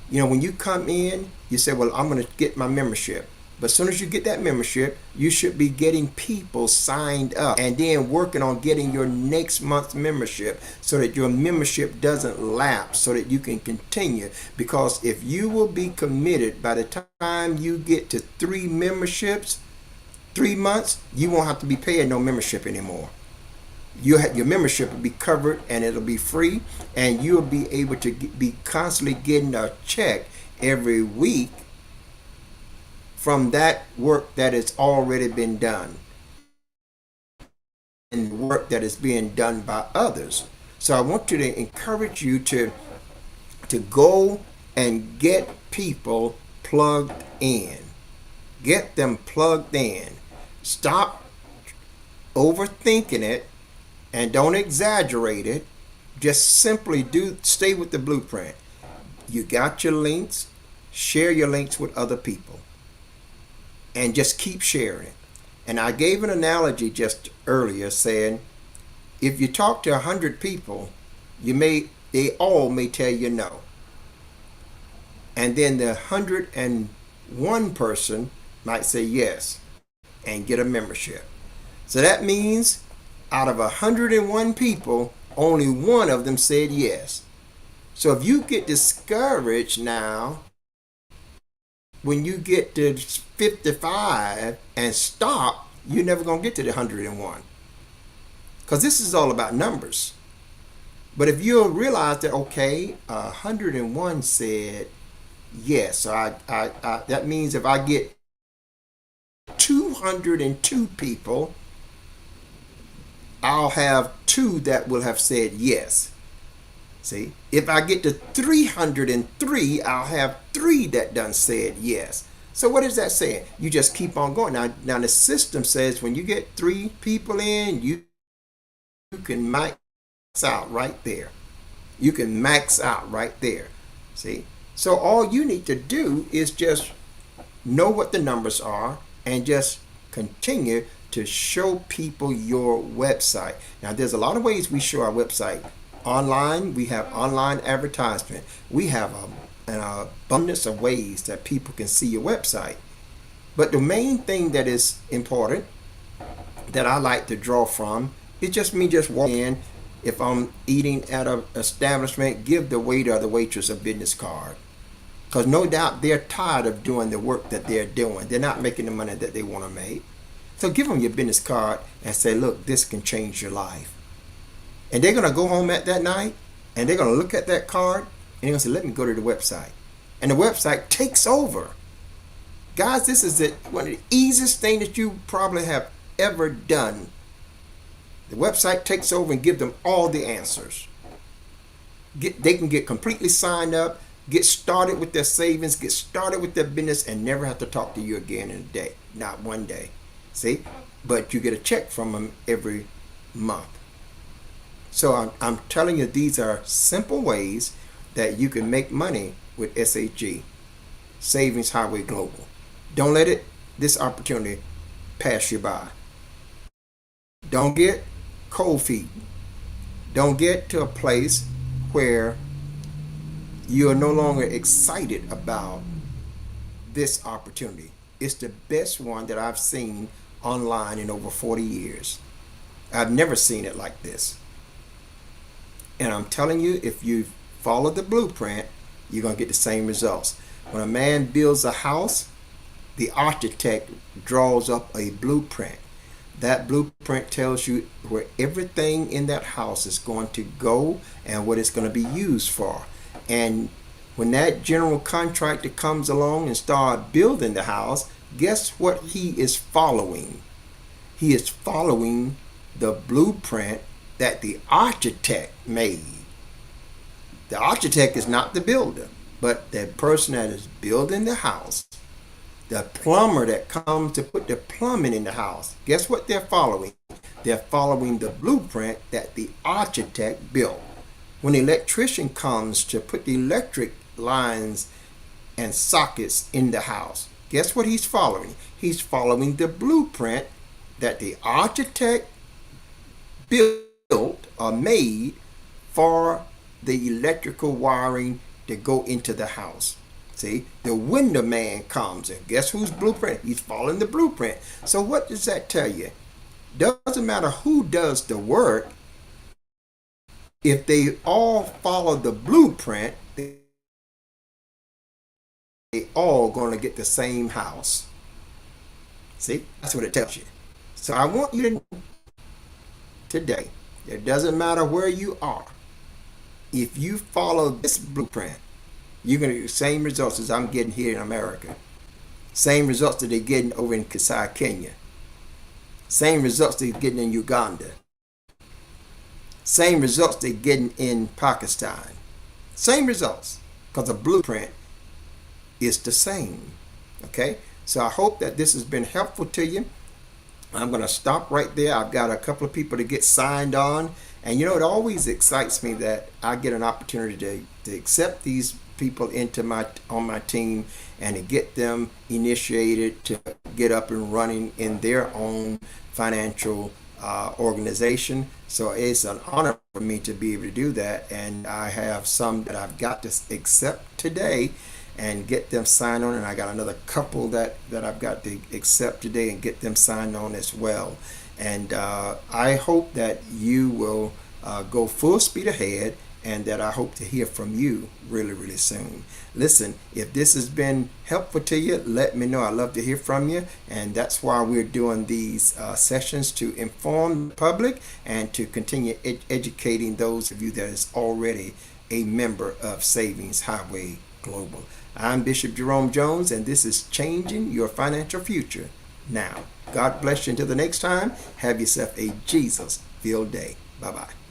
A: You know, when you come in, you say, well, I'm going to get my membership. But as soon as you get that membership, you should be getting people signed up and then working on getting your next month's membership so that your membership doesn't lapse, so that you can continue. Because if you will be committed, by the time you get to 3 memberships, 3 months, you won't have to be paying no membership anymore. Your membership will be covered and it'll be free, and you'll be able to be constantly getting a check every week from that work that has already been done and work that is being done by others. So I want to encourage you to go and get people plugged in. Get them plugged in. Stop overthinking it and don't exaggerate it. Just simply stay with the blueprint. You got your links, share your links with other people. And just keep sharing it. And I gave an analogy just earlier saying, if you talk to 100 people, they all may tell you no. And then the 101 person might say yes and get a membership. So that means out of 101 people, only one of them said yes. So if you get discouraged now when you get to 55 and stop, you're never going to get to the 101. Because this is all about numbers. But if you'll realize that, okay, 101 said yes, so that means if I get 202 people, I'll have two that will have said yes. See, if I get to 303, I'll have three that done said yes. So what is that saying? You just keep on going. Now the system says when you get 3 people in, you can max out right there. You can max out right there. See? So all you need to do is just know what the numbers are and just continue to show people your website. Now there's a lot of ways we show our website. Online, we have online advertisement. We have an abundance of ways that people can see your website. But the main thing that is important that I like to draw from is just me just walking in. If I'm eating at an establishment, give the waiter or the waitress a business card. Because no doubt they're tired of doing the work that they're doing. They're not making the money that they want to make. So give them your business card and say, look, this can change your life. And they're going to go home at that night and they're going to look at that card and they're going to say, let me go to the website. And the website takes over. Guys, this is one of the easiest things that you probably have ever done. The website takes over and gives them all the answers. They can get completely signed up, get started with their savings, get started with their business, and never have to talk to you again in a day. Not one day. See? But you get a check from them every month. So I'm telling you, these are simple ways that you can make money with SHG, Savings Highway Global. Don't let this opportunity pass you by. Don't get cold feet. Don't get to a place where you are no longer excited about this opportunity. It's the best one that I've seen online in over 40 years. I've never seen it like this. And I'm telling you, if you follow the blueprint, you're going to get the same results. When a man builds a house, the architect draws up a blueprint. That blueprint tells you where everything in that house is going to go and what it's going to be used for. And when that general contractor comes along and start building the house, guess what he is following? He is following the blueprint that the architect made. The architect is not the builder, but the person that is building the house, the plumber that comes to put the plumbing in the house. Guess what they're following? They're following the blueprint that the architect built. When the electrician comes to put the electric lines and sockets in the house, guess what he's following? He's following the blueprint that the architect built or made for the electrical wiring to go into the house. See, the window man comes and guess whose blueprint? He's following the blueprint. So what does that tell you? Doesn't matter who does the work. If they all follow the blueprint, they all going to get the same house. See, that's what it tells you. So I want you to know today, it doesn't matter where you are. If you follow this blueprint, you're going to get the same results as I'm getting here in America. Same results that they're getting over in Kasai, Kenya. Same results they're getting in Uganda. Same results they're getting in Pakistan. Same results, because the blueprint is the same. Okay? So I hope that this has been helpful to you. I'm going to stop right there. I've got a couple of people to get signed on. And you know, it always excites me that I get an opportunity to accept these people on my team and to get them initiated to get up and running in their own financial organization. So it's an honor for me to be able to do that. And I have some that I've got to accept today and get them signed on, and I got another couple that I've got to accept today and get them signed on as well. And I hope that you will go full speed ahead and that I hope to hear from you really, really soon. Listen, if this has been helpful to you, let me know. I love to hear from you, and that's why we're doing these sessions, to inform the public and to continue educating those of you that is already a member of Savings Highway Global. I'm Bishop Jerome Jones, and this is Changing Your Financial Future Now. God bless you until the next time. Have yourself a Jesus-filled day. Bye-bye.